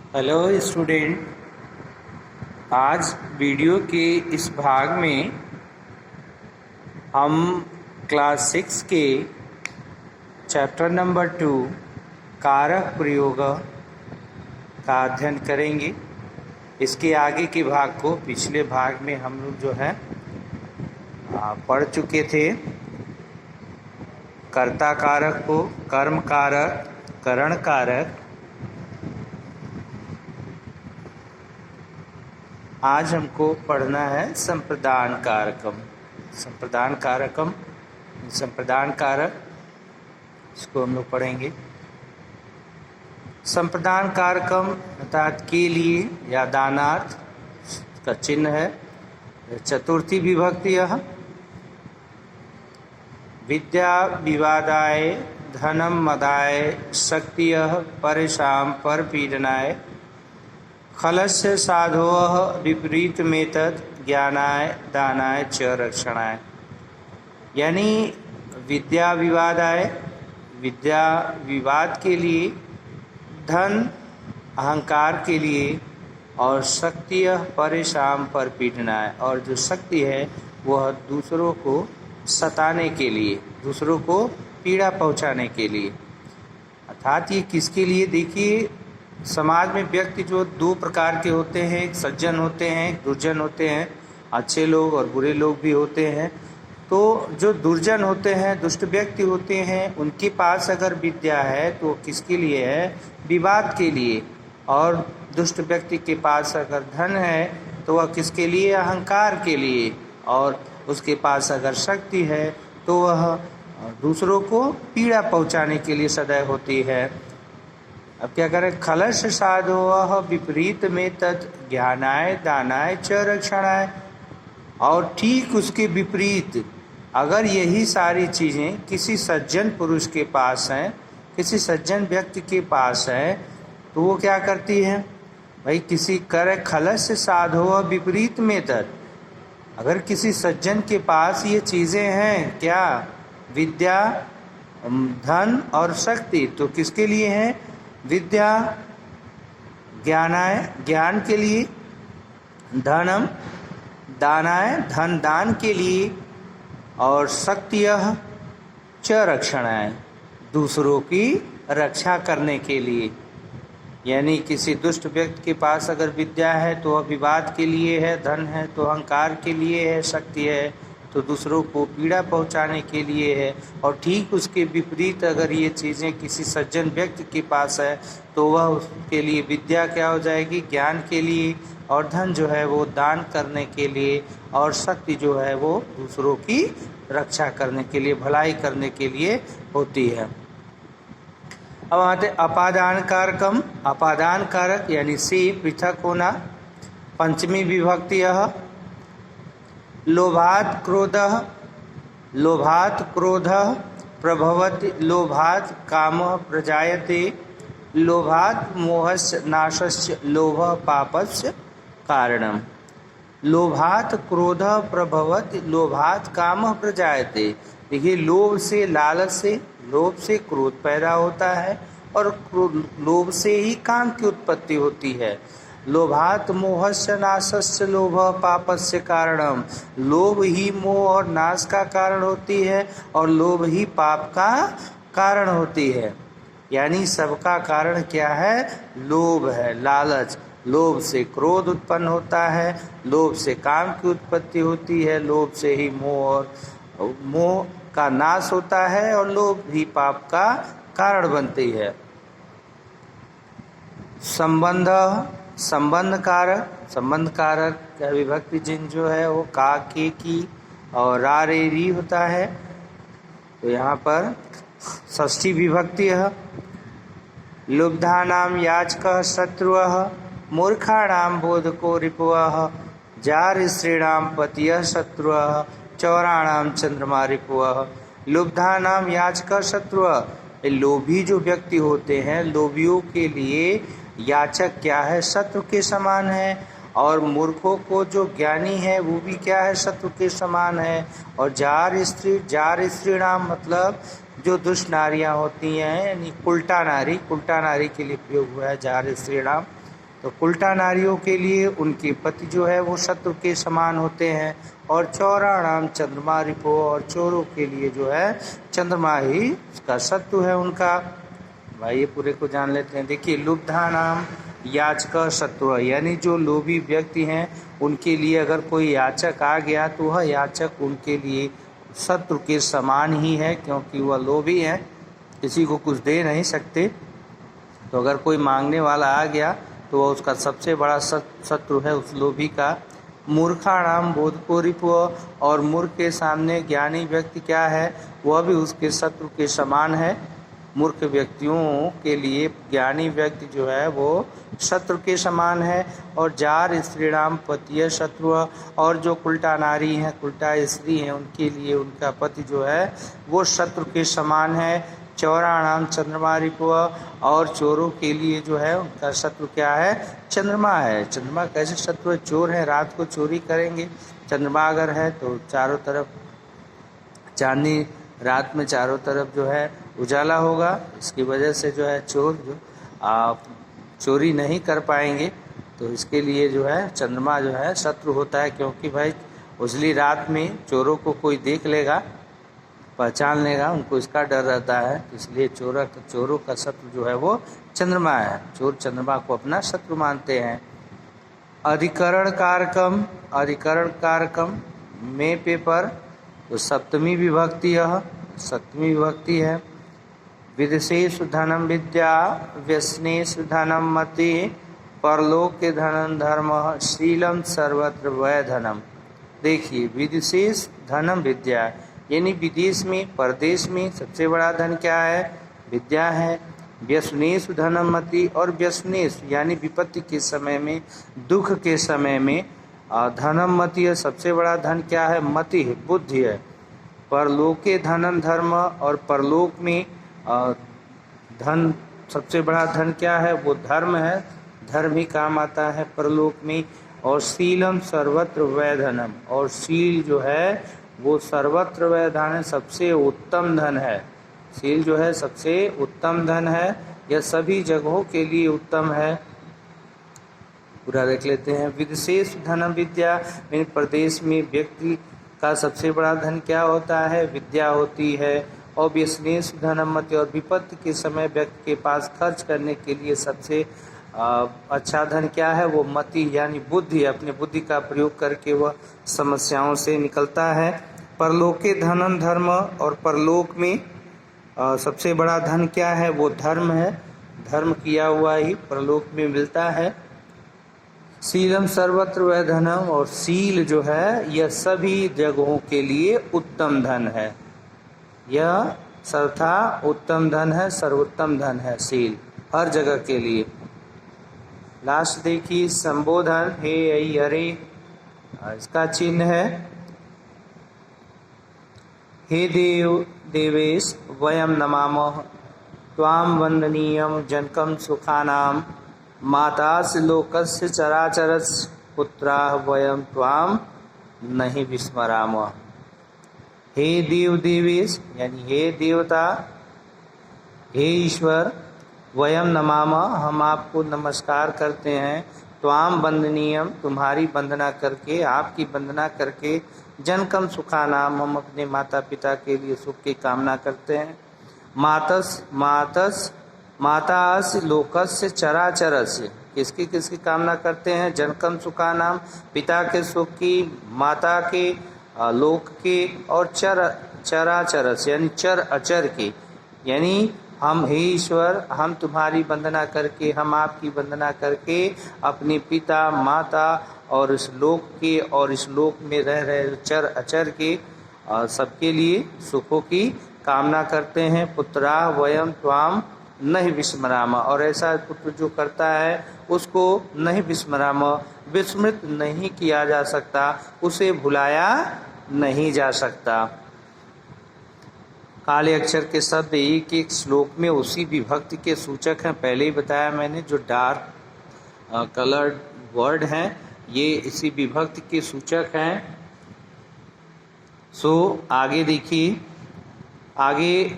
Hello student. आज video के इस भाग में हम क्लास 6 के चैप्टर नंबर 2 कारक प्रयोग का अध्ययन करेंगे। इसके आगे के भाग को पिछले भाग में हम लोग जो है पढ़ चुके थे। कर्ता कारक को कर्म कारक, करण कारक। आज हमको पढ़ना है संप्रदान कारकम। संप्रदान कारकम, संप्रदान कारक, इसको हम लोग पढ़ेंगे। संप्रदान कारकम अर्थात के लिए या दानार्थ का चिन्ह है। चतुर्थी विभक्ति यह विद्या विवादाय धनम मदाय शक्ति परेशान पर पीडनाय खलस्य साधो विपरीत मेतद ज्ञानाय दानाय च रक्षणाय। यानी विद्या विवादाय, विद्या विवाद के लिए, धन अहंकार के लिए, और शक्ति परेशान पर पीडनाय, और जो शक्ति है वह दूसरों को सताने के लिए, दूसरों को पीड़ा पहुंचाने के लिए। अर्थात ये किसके लिए? देखिए, समाज में व्यक्ति जो दो प्रकार के होते हैं, एक सज्जन होते हैं, एक दुर्जन होते हैं। अच्छे लोग और बुरे लोग भी होते हैं। तो जो दुर्जन होते हैं, दुष्ट व्यक्ति होते हैं, उनके पास अगर विद्या है तो किसके लिए है? विवाद के लिए। और दुष्ट व्यक्ति के पास अगर धन है तो वह किसके लिए? अहंकार के लिए। और उसके पास अगर शक्ति है तो वह दूसरों को पीड़ा पहुंचाने के लिए सदैव होती है। अब क्या करें? खलश साधो विपरीत में तत् ज्ञानाय दानाय च रक्षणाय। और ठीक उसके विपरीत अगर यही सारी चीज़ें किसी सज्जन पुरुष के पास हैं, किसी सज्जन व्यक्ति के पास है, तो वो क्या करती है? भाई किसी करे खलश साधो विपरीत में तत्। अगर किसी सज्जन के पास ये चीज़ें हैं, क्या? विद्या, धन और शक्ति, तो किसके लिए हैं? विद्या ज्ञानाय, ज्ञान के लिए, धनम दानाय, धन दान के लिए, और शक्ति च रक्षणाय, दूसरों की रक्षा करने के लिए। यानी किसी दुष्ट व्यक्ति के पास अगर विद्या है तो वह विवाद के लिए है, धन है तो अहंकार के लिए है, शक्ति है तो दूसरों को पीड़ा पहुंचाने के लिए है। और ठीक उसके विपरीत अगर ये चीज़ें किसी सज्जन व्यक्ति के पास है तो वह उसके लिए विद्या क्या हो जाएगी? ज्ञान के लिए, और धन जो है वो दान करने के लिए, और शक्ति जो है वो दूसरों की रक्षा करने के लिए, भलाई करने के लिए होती है। अब आते अपादान कारकम। अपादान कारक यानी से पृथक होना। पंचमी विभक्ति यह लोभात् क्रोधः, लोभात् क्रोधः प्रभवति, लोभात् कामः प्रजायते, लोभात् मोहस्य नाशस्य, लोभः पापस्य कारणम। लोभात् क्रोधः प्रभवति, लोभात् कामः प्रजायते। देखिए, लोभ से, लालच से, लोभ से क्रोध पैदा होता है, और लोभ से ही काम की उत्पत्ति होती है। लोभात् मोहस्य नाशस्य, लोभ पापस्य कारणम। लोभ ही मोह और नाश का कारण होती है, और लोभ ही पाप का कारण होती है। यानी सबका कारण क्या है? लोभ है, लालच। लोभ से क्रोध उत्पन्न होता है, लोभ से काम की उत्पत्ति होती है, लोभ से ही मोह का नाश होता है, और लोभ ही पाप का कारण बनती है। संबंध, संबंध कारक, संबंध कारक का विभक्ति चिन्ह जो है वो का, के, की और रा, रे, री होता है। तो यहाँ पर षष्ठी विभक्ति है। लुब्धानाम याचकः शत्रुः, मूर्खाणाम बोधको रिपुः, जार स्त्रीणाम पतियः शत्रुः, चौराणाम चंद्रमा रिपुः। लुब्धानाम याचकः शत्रुः, लोभी जो व्यक्ति होते हैं, लोभियों के लिए याचक क्या है? शत्रु के समान है। और मूर्खों को जो ज्ञानी है वो भी क्या है? शत्रु के समान है। और जार स्त्री, जार स्त्री नाम मतलब जो दुष्ट नारियां होती हैं, यानी उल्टा नारी, उल्टा नारी के लिए प्रयोग हुआ है जार स्त्री नाम। तो उल्टा नारियों के लिए उनके पति जो है वो शत्रु के समान होते हैं, और चौराणाम चंद्रमा रिपो, और चोरों के लिए जो है चंद्रमा ही उसका शत्रु है उनका। भाई ये पूरे को जान लेते हैं। देखिए, लुब्धा नाम याचक शत्रु, यानी जो लोभी व्यक्ति हैं उनके लिए अगर कोई याचक आ गया तो वह याचक उनके लिए शत्रु के समान ही है, क्योंकि वह लोभी है, किसी को कुछ दे नहीं सकते। तो अगर कोई मांगने वाला आ गया तो वह उसका सबसे बड़ा शत्रु है उस लोभी का। मूर्खाणाम बोधको रिपु, और मूर्ख के सामने ज्ञानी व्यक्ति क्या है, वह भी उसके शत्रु के समान है। मूर्ख व्यक्तियों के लिए ज्ञानी व्यक्ति जो है वो शत्रु के समान है। और जार स्त्रीणाम पतिय शत्रु, और जो उल्टा नारी हैं, उल्टा स्त्री हैं, उनके लिए उनका पति जो है वो शत्रु के समान है। चौराणाम चंद्रमा रिपु, और चोरों के लिए जो है उनका शत्रु क्या है, चंद्रमा है। चंद्रमा कैसे शत्रु है, चोर है, रात को चोरी करेंगे। चंद्रमा अगर है तो चारों तरफ चांदनी, रात में चारों तरफ जो है उजाला होगा, इसकी वजह से जो है चोर जो चोरी नहीं कर पाएंगे। तो इसके लिए जो है चंद्रमा जो है शत्रु होता है, क्योंकि भाई उजली रात में चोरों को कोई देख लेगा, पहचान लेगा, उनको इसका डर रहता है। इसलिए चोरों का शत्रु जो है वो चंद्रमा है। चोर चंद्रमा को अपना शत्रु मानते हैं। अधिकरण कारकम, अधिकरण कारकम में पेपर, तो सप्तमी विभक्ति, यह सप्तमी विभक्ति है। विदेशेषु धनम विद्या, व्यसनेषु धनम मति, परलोक के धनम धर्म, शीलम सर्वत्र वै धनम। देखिए, विदेशेष धनम विद्या, यानी विदेश में, परदेश में सबसे बड़ा धन क्या है, विद्या है। व्यसनेषु धनम मति, और व्यसनेष यानी विपत्ति के समय में, दुख के समय में धनम मति है, सबसे बड़ा धन क्या है, मति है, बुद्धि है। परलोके धनम धर्म, और परलोक में धन, सबसे बड़ा धन क्या है, वो धर्म है, धर्म ही काम आता है परलोक में। और शीलम सर्वत्र वै धनम, और शील जो है वो सर्वत्र वै धन है, सबसे उत्तम धन है। शील जो है सबसे उत्तम धन है, यह सभी जगहों के लिए उत्तम है। पूरा देख लेते हैं। विदेश धनम विद्या, इन प्रदेश में व्यक्ति का सबसे बड़ा धन क्या होता है, विद्या होती है। और व्यसनेष धनम मति, और विपत्ति के समय व्यक्ति के पास खर्च करने के लिए सबसे अच्छा धन क्या है, वो मति यानी बुद्धि, अपने बुद्धि का प्रयोग करके वह समस्याओं से निकलता है। परलोके धनम धर्म, और परलोक में सबसे बड़ा धन क्या है, वो धर्म है, धर्म किया हुआ ही परलोक में मिलता है। शीलम सर्वत्र वै धनम, और शील जो है यह सभी जगहों के लिए उत्तम धन है, यह सर्वथा उत्तम धन है, सर्वोत्तम धन है शील, हर जगह के लिए। लास्ट देखिए, संबोधन, हे ऐ अरे, इसका चिन्ह है हे देव देवेश वयम नमामः त्वां वंदनीयं जनकं सुखानां, मातास्य लोकस्य चराचरस्य पुत्राः वयं त्वां नहीं विस्मरामः। हे देव देवेश, यानी हे देवता, हे ईश्वर, वयम नमामः, हम आपको नमस्कार करते हैं। त्वाम वंदनीयम, तुम्हारी वंदना करके, आपकी वंदना करके। जनकम सुखानाम, हम अपने माता पिता के लिए सुख की कामना करते हैं। मातास लोकस्य चराचरस्य, किसकी किसकी कामना करते हैं, जनकम सुखानाम, पिता के सुख की, माता के, लोक के, और चराचरस्य यानी चर अचर के। यानी हम, हे ईश्वर, हम तुम्हारी वंदना करके, हम आपकी वंदना करके अपने पिता, माता और इस लोक के और इस लोक में रह रहे चर अचर के सबके लिए सुखों की कामना करते हैं। पुत्रा वयम त्वाम नहीं विस्मरामा, और ऐसा पुत्र जो करता है उसको नहीं विस्मरामा, विस्मृत नहीं किया जा सकता, उसे भुलाया नहीं जा सकता। काले अक्षर के शब्द एक एक श्लोक में उसी विभक्ति के सूचक हैं। पहले ही बताया मैंने, जो डार्क कलर्ड वर्ड हैं ये इसी विभक्ति के सूचक हैं। सो आगे देखिए, आगे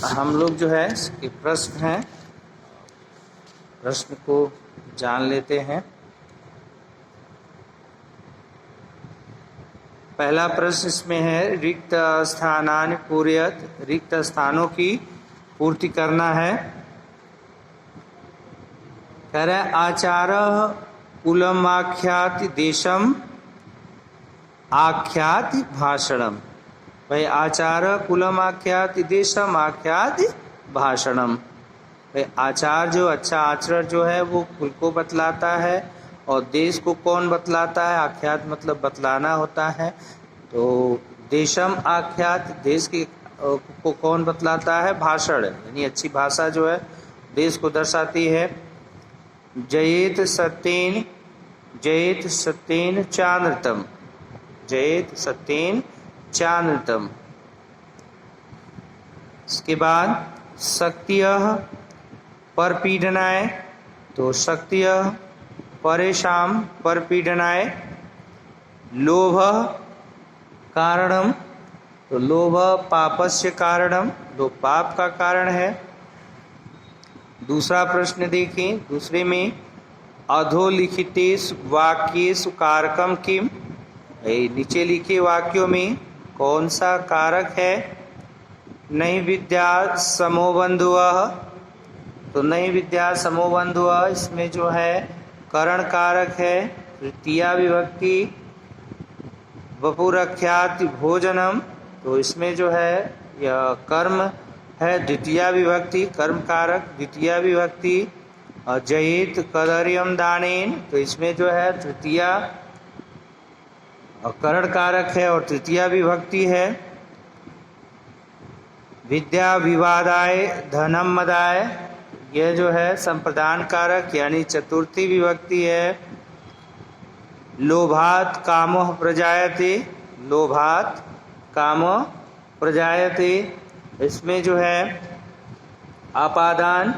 हम लोग जो है इसके प्रश्न हैं, प्रश्न को जान लेते हैं। पहला प्रश्न इसमें है, रिक्त स्थानानि पूरयत, रिक्त स्थानों की पूर्ति करना है। कह रहे हैं आचार्य कुलमाख्याति देशम आख्याति भाषणम। भाई आचार्य कुलम आख्याति देशम आख्याति भाषणम। भाई आचार जो अच्छा आचरण जो है वो कुल को बतलाता है, और देश को कौन बतलाता है? आख्यात मतलब बतलाना होता है। तो देशम आख्यात, देश की को कौन बतलाता है? भाषण, यानी अच्छी भाषा जो है देश को दर्शाती है। जयेत सत्येन, जयेत सत्येन चानृतम, जयेत सत्येन चानृतम। इसके बाद शक्तियः परपीडनाय, तो शक्तियः परेषां परपीडनाय। लोभ कारणम, तो लोभ पापस्य कारणम, लोभ पाप का कारण है। दूसरा प्रश्न देखिए, दूसरे में अधोलिखितेषु वाक्येषु कारकम किम। नीचे लिखे वाक्यों में कौन सा कारक है? नहीं विद्या समो बंधुअः, तो नहीं विद्या समो बंधुअः इसमें जो है करण कारक है। तृतीया विभक्ति वपुरख्याति भोजनम, तो इसमें जो है यह कर्म है। द्वितीया विभक्ति कर्म कारक द्वितीया विभक्ति। जयेत कदर्यम दानेन, तो इसमें जो है तृतीया करण कारक है और तृतीया विभक्ति है। विद्या विवादाय धनम मदाय, यह जो है संप्रदान कारक यानी चतुर्थी विभक्ति है। लोभात कामः प्रजायते, लोभात कामः प्रजायते, इसमें जो है आपादान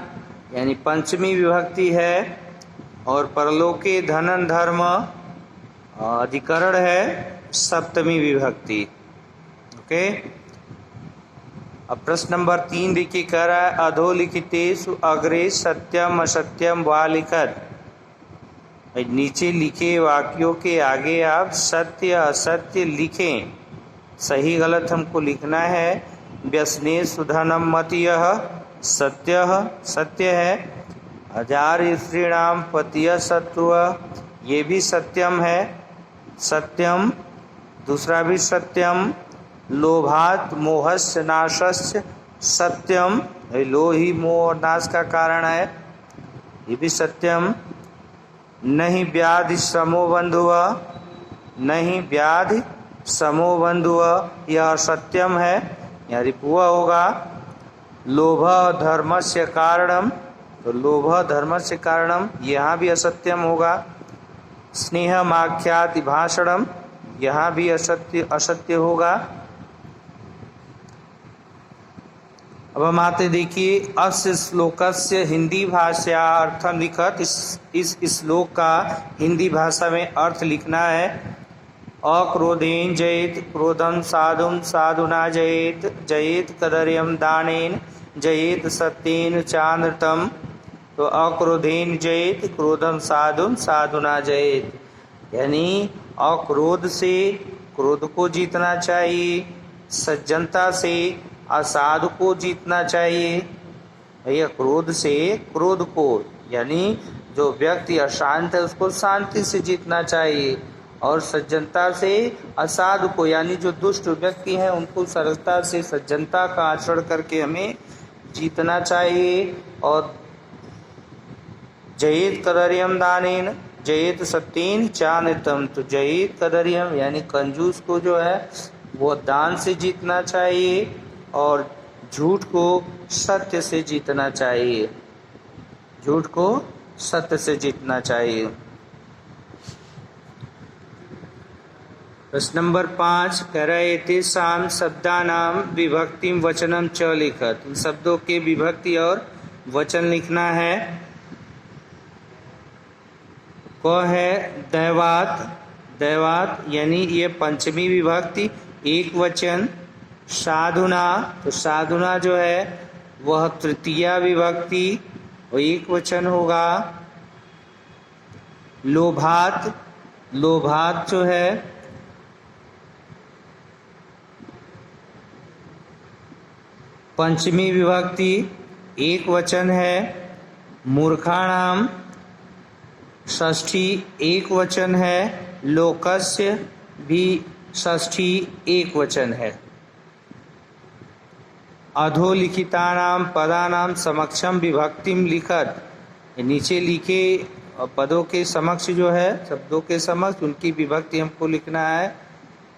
यानी पंचमी विभक्ति है। और परलोके धनन धर्म अधिकरण है, सप्तमी विभक्ति। ओके, अब प्रश्न नंबर 3 देखिए, कह रहा है अधोलिखितेषु अग्रे सत्यम असत्यम वा लिखत। नीचे लिखे वाक्यों के आगे आप सत्य असत्य लिखें, सही गलत हमको लिखना है। व्यसनेषु धनम मतीयः, सत्य सत्य है। हजार स्त्रीणाम पतिय शत्रु, ये भी सत्यम है, सत्यम। दूसरा भी सत्यम। लोभात मोहस्य नाशस्य, सत्यम, लोभ ही मोह और नाश का कारण है, ये भी सत्यम। नहीं व्याधि समो बंधुव, नहीं व्याधि समो बंधुव, यह सत्यम है, यह रिपुआ होगा। लोभ धर्मस्य कारणम, तो लोभ धर्मस्य कारणम, यहाँ भी असत्यम होगा। स्नेहम आख्याति भाषणम, यहाँ भी असत्य असत्य होगा। अब हम आते देखिए, अस्य श्लोकस्य हिंदी भाषा अर्थम लिखत। इस श्लोक का हिंदी भाषा में अर्थ लिखना है। अक्रोधेन जयेत क्रोधम साधुम साधुना जयेत, जयेत कदर्यम दानेन, जयेत सत्येन चानृतम। तो अक्रोधेन जयेत क्रोधम साधुम साधुना जयेत, यानी अक्रोध से क्रोध को जीतना चाहिए, सज्जनता से असाधु को जीतना चाहिए। भैया क्रोध से क्रोध को, यानी जो व्यक्ति अशांत है उसको शांति से जीतना चाहिए, और सज्जनता से असाधु को, यानी जो दुष्ट व्यक्ति हैं उनको सरलता से सज्जनता का आचरण करके हमें जीतना चाहिए। और जयेत कदर्यम दानेन, जयेत सत्येन चानृतम, तो जयेत कदर्यम यानी कंजूस को जो है वो दान से जीतना चाहिए, और झूठ को सत्य से जीतना चाहिए, झूठ को सत्य से जीतना चाहिए। प्रश्न नंबर 5 कह रहे थे शाम शब्दानाम विभक्तिम वचनम च लिखत। इन शब्दों के विभक्ति और वचन लिखना है। क है दैवात, दैवात यानी ये पंचमी विभक्ति एक वचन। साधुना, तो साधुना जो है वह तृतीया विभक्ति और एक वचन होगा लोभात। लोभात जो है पंचमी विभक्ति, एक वचन है। मूर्खाणाम षष्ठी एक वचन है। लोकस्य भी षष्ठी एक वचन है। अधोलिखितानाम पदानाम समक्षम विभक्तिम लिखत, नीचे लिखे पदों के समक्ष जो है, शब्दों के समक्ष उनकी विभक्ति हमको लिखना है।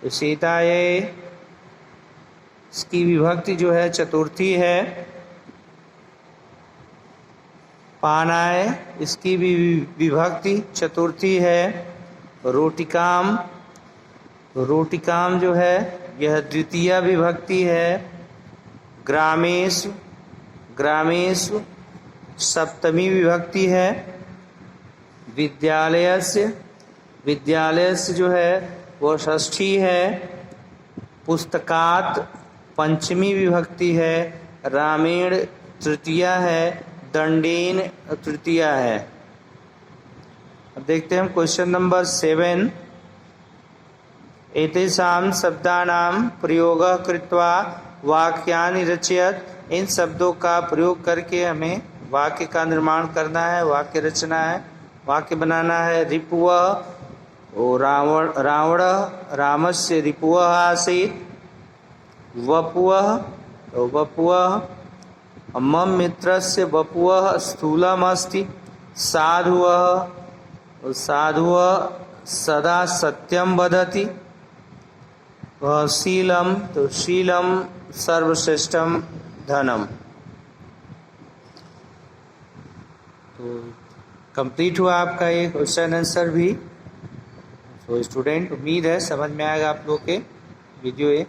सीताये, इसकी विभक्ति जो है चतुर्थी है। पानाय, इसकी भी विभक्ति चतुर्थी है। रोटिकाम, रोटिकाम जो है यह द्वितीय विभक्ति है। ग्रामेश, ग्रामेश सप्तमी विभक्ति है। विद्यालयस्य, विद्यालयस्य जो है वो षष्ठी है। पुस्तकात पंचमी विभक्ति है। रामेण तृतीय है। दंडेन तृतीय है। अब देखते हैं हम क्वेश्चन नंबर 7। एतेषां शब्दानां प्रयोगः कृत्वा वाक्यानि रचयत, इन शब्दों का प्रयोग करके हमें वाक्य का निर्माण करना है, वाक्य रचना है, वाक्य बनाना है। रिपुवः रावण, रावण रामस्य रिपुवः आसीत्। वपुवः वपुवः मम मित्रस्य वपुवः स्थूलम् अस्ति। साधुवः साधुवः सदा सत्यं वदति। शीलम, तो शीलम सर्वश्रेष्ठम धनम। तो कंप्लीट हुआ आपका ये क्वेश्चन आंसर भी। तो स्टूडेंट, उम्मीद है समझ में आएगा आप लोग के वीडियो ये।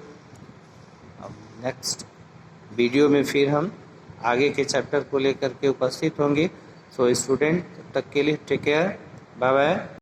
अब नेक्स्ट वीडियो में फिर हम आगे के चैप्टर को लेकर के उपस्थित होंगे। सो स्टूडेंट, तब तक के लिए टेक केयर, बाय बाय।